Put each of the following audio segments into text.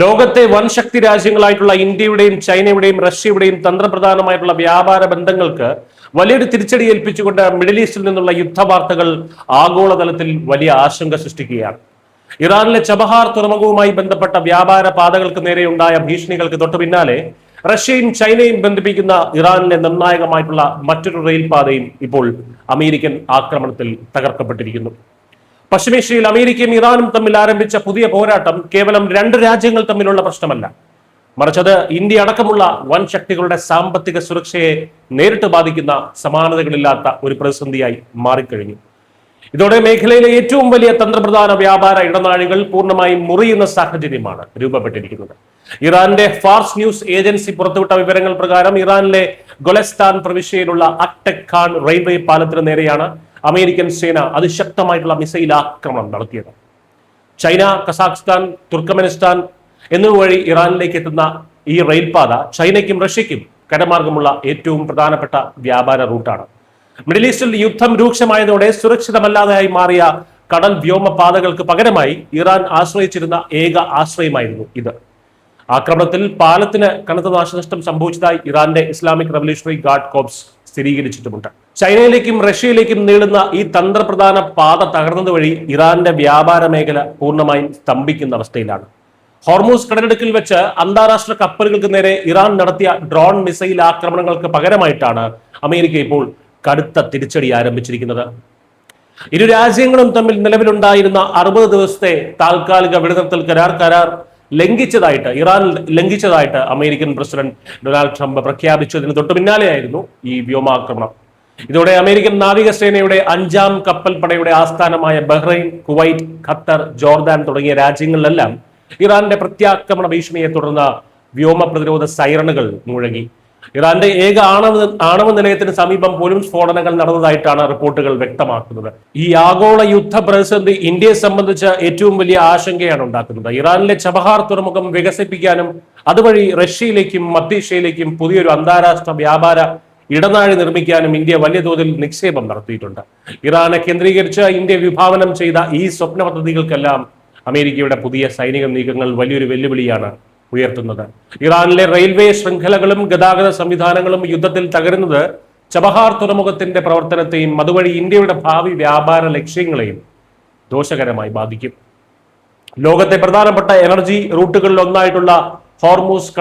ലോകത്തെ വൻ ശക്തി രാജ്യങ്ങളായിട്ടുള്ള ഇന്ത്യയുടെയും ചൈനയുടെയും റഷ്യയുടെയും തന്ത്രപ്രധാനമായിട്ടുള്ള വ്യാപാര ബന്ധങ്ങൾക്ക് വലിയൊരു തിരിച്ചടി ഏൽപ്പിച്ചുകൊണ്ട് മിഡിൽ ഈസ്റ്റിൽ നിന്നുള്ള യുദ്ധവാർത്തകൾ ആഗോളതലത്തിൽ വലിയ ആശങ്ക സൃഷ്ടിക്കുകയാണ്. ഇറാനിലെ ചബഹാർ തുറമുഖവുമായി ബന്ധപ്പെട്ട വ്യാപാര പാതകൾക്ക് നേരെയുണ്ടായ ഭീഷണികൾക്ക് തൊട്ടു പിന്നാലെ റഷ്യയും ചൈനയും ബന്ധിപ്പിക്കുന്ന ഇറാനിലെ നിർണായകമായിട്ടുള്ള മറ്റൊരു റെയിൽ പാതയും ഇപ്പോൾ അമേരിക്കൻ ആക്രമണത്തിൽ തകർക്കപ്പെട്ടിരിക്കുന്നു. പശ്ചിമേഷ്യയിൽ അമേരിക്കയും ഇറാനും തമ്മിൽ ആരംഭിച്ച പുതിയ പോരാട്ടം കേവലം രണ്ട് രാജ്യങ്ങൾ തമ്മിലുള്ള പ്രശ്നമല്ല, മറിച്ചത് ഇന്ത്യ അടക്കമുള്ള വൻ ശക്തികളുടെ സാമ്പത്തിക സുരക്ഷയെ നേരിട്ട് ബാധിക്കുന്ന സമാനതകളില്ലാത്ത ഒരു പ്രതിസന്ധിയായി മാറിക്കഴിഞ്ഞു. ഇതോടെ മേഖലയിലെ ഏറ്റവും വലിയ തന്ത്രപ്രധാന വ്യാപാര ഇടനാഴികൾ പൂർണ്ണമായും മുറിയുന്ന സാഹചര്യമാണ് രൂപപ്പെട്ടിരിക്കുന്നത്. ഇറാന്റെ ഫാർസ് ന്യൂസ് ഏജൻസി പുറത്തുവിട്ട വിവരങ്ങൾ പ്രകാരം ഇറാനിലെ ഗൊലസ്താൻ പ്രവിശ്യയിലുള്ള അക്ടെക് ഖാൻ റെയിൽവേ പാലത്തിന് നേരെയാണ് അമേരിക്കൻ സേന അതിശക്തമായിട്ടുള്ള മിസൈൽ ആക്രമണം നടത്തിയത്. ചൈന, കസാഖ്സ്ഥാൻ, തുർക്കമെനിസ്ഥാൻ എന്നിവ വഴി ഇറാനിലേക്ക് എത്തുന്ന ഈ റെയിൽപാത ചൈനയ്ക്കും റഷ്യയ്ക്കും കടമാർഗമുള്ള ഏറ്റവും പ്രധാനപ്പെട്ട വ്യാപാര റൂട്ടാണ്. മിഡിൽ ഈസ്റ്റിൽ യുദ്ധം രൂക്ഷമായതോടെ സുരക്ഷിതമല്ലാതെയായി മാറിയ കടൽ വ്യോമ പാതകൾക്ക് പകരമായി ഇറാൻ ആശ്രയിച്ചിരുന്ന ഏക ആശ്രയമായിരുന്നു ഇത്. ആക്രമണത്തിൽ പാലത്തിന് കനത്ത നാശനഷ്ടം സംഭവിച്ചതായി ഇറാന്റെ ഇസ്ലാമിക് റവല്യൂഷണറി ഗാർഡ് കോർപ്സ് സ്ഥിരീകരിച്ചിട്ടുമുണ്ട്. ചൈനയിലേക്കും റഷ്യയിലേക്കും നീളുന്ന ഈ തന്ത്രപ്രധാന പാത തകർന്നത് വഴി ഇറാന്റെ വ്യാപാര മേഖല പൂർണ്ണമായും സ്തംഭിക്കുന്ന അവസ്ഥയിലാണ്. ഹോർമൂസ് കടലിടുക്കിൽ വെച്ച് അന്താരാഷ്ട്ര കപ്പലുകൾക്ക് നേരെ ഇറാൻ നടത്തിയ ഡ്രോൺ മിസൈൽ ആക്രമണങ്ങൾക്ക് പകരമായിട്ടാണ് അമേരിക്ക ഇപ്പോൾ കടുത്ത തിരിച്ചടി ആരംഭിച്ചിരിക്കുന്നത്. ഇരു രാജ്യങ്ങളും തമ്മിൽ നിലവിലുണ്ടായിരുന്ന 60 ദിവസത്തെ താൽക്കാലിക വെടിനിർത്തൽ കരാർ ഇറാൻ ലംഘിച്ചതായിട്ട് അമേരിക്കൻ പ്രസിഡന്റ് ഡൊണാൾഡ് ട്രംപ് പ്രഖ്യാപിച്ചതിന് തൊട്ടു പിന്നാലെയായിരുന്നു ഈ വ്യോമാക്രമണം. ഇതോടെ അമേരിക്കൻ നാവികസേനയുടെ 5ാം കപ്പൽപ്പടയുടെ ആസ്ഥാനമായ ബഹ്റൈൻ, കുവൈറ്റ്, ഖത്തർ, ജോർദാൻ തുടങ്ങിയ രാജ്യങ്ങളിലെല്ലാം ഇറാന്റെ പ്രത്യാക്രമണ ഭീഷണിയെ തുടർന്ന് വ്യോമ പ്രതിരോധ സൈറണുകൾ മുഴങ്ങി. ഇറാന്റെ ഏക ആണവ നിലയത്തിന് സമീപം പോലും സ്ഫോടനങ്ങൾ നടന്നതായിട്ടാണ് റിപ്പോർട്ടുകൾ വ്യക്തമാക്കുന്നത്. ഈ ആഗോള യുദ്ധ പ്രതിസന്ധി ഇന്ത്യയെ സംബന്ധിച്ച് ഏറ്റവും വലിയ ആശങ്കയാണ് ഉണ്ടാക്കുന്നത്. ഇറാനിലെ ചബഹാർ തുറമുഖം വികസിപ്പിക്കാനും അതുവഴി റഷ്യയിലേക്കും മധ്യേഷ്യയിലേക്കും പുതിയൊരു അന്താരാഷ്ട്ര വ്യാപാര ഇടനാഴി നിർമ്മിക്കാനും ഇന്ത്യ വലിയ തോതിൽ നിക്ഷേപം നടത്തിയിട്ടുണ്ട്. ഇറാനെ കേന്ദ്രീകരിച്ച് ഇന്ത്യ വിഭാവനം ചെയ്ത ഈ സ്വപ്ന പദ്ധതികൾക്കെല്ലാം അമേരിക്കയുടെ പുതിയ സൈനിക നീക്കങ്ങൾ വലിയൊരു വെല്ലുവിളിയാണ് ഉയർത്തുന്നത്. ഇറാനിലെ റെയിൽവേ ശൃംഖലകളും ഗതാഗത സംവിധാനങ്ങളും യുദ്ധത്തിൽ തകരുന്നത് ചബഹാർ തുറമുഖത്തിന്റെ പ്രവർത്തനത്തെയും അതുവഴി ഇന്ത്യയുടെ ഭാവി വ്യാപാര ലക്ഷ്യങ്ങളെയും ദോഷകരമായി ബാധിക്കും. ലോകത്തെ പ്രധാനപ്പെട്ട എനർജി റൂട്ടുകളിൽ ഒന്നായിട്ടുള്ള ഹോർമൂസ്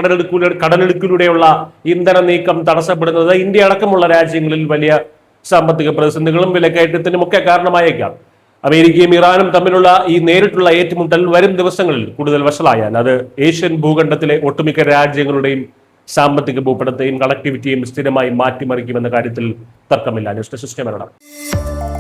കടലിടുക്കിലൂടെയുള്ള ഇന്ധന നീക്കം തടസ്സപ്പെടുന്നത് ഇന്ത്യ അടക്കമുള്ള രാജ്യങ്ങളിൽ വലിയ സാമ്പത്തിക പ്രതിസന്ധികളും വിലക്കയറ്റത്തിനും ഒക്കെ കാരണമായേക്കാം. അമേരിക്കയും ഇറാനും തമ്മിലുള്ള ഈ നേരിട്ടുള്ള ഏറ്റുമുട്ടൽ വരും ദിവസങ്ങളിൽ കൂടുതൽ വഷളായാൽ അത് ഏഷ്യൻ ഭൂഖണ്ഡത്തിലെ ഒട്ടുമിക്ക രാജ്യങ്ങളുടെയും സാമ്പത്തിക ഭൂപടത്തെയും കണക്ടിവിറ്റിയെയും സ്ഥിരമായി മാറ്റിമറിക്കുമെന്ന കാര്യത്തിൽ തർക്കമില്ല. News desk.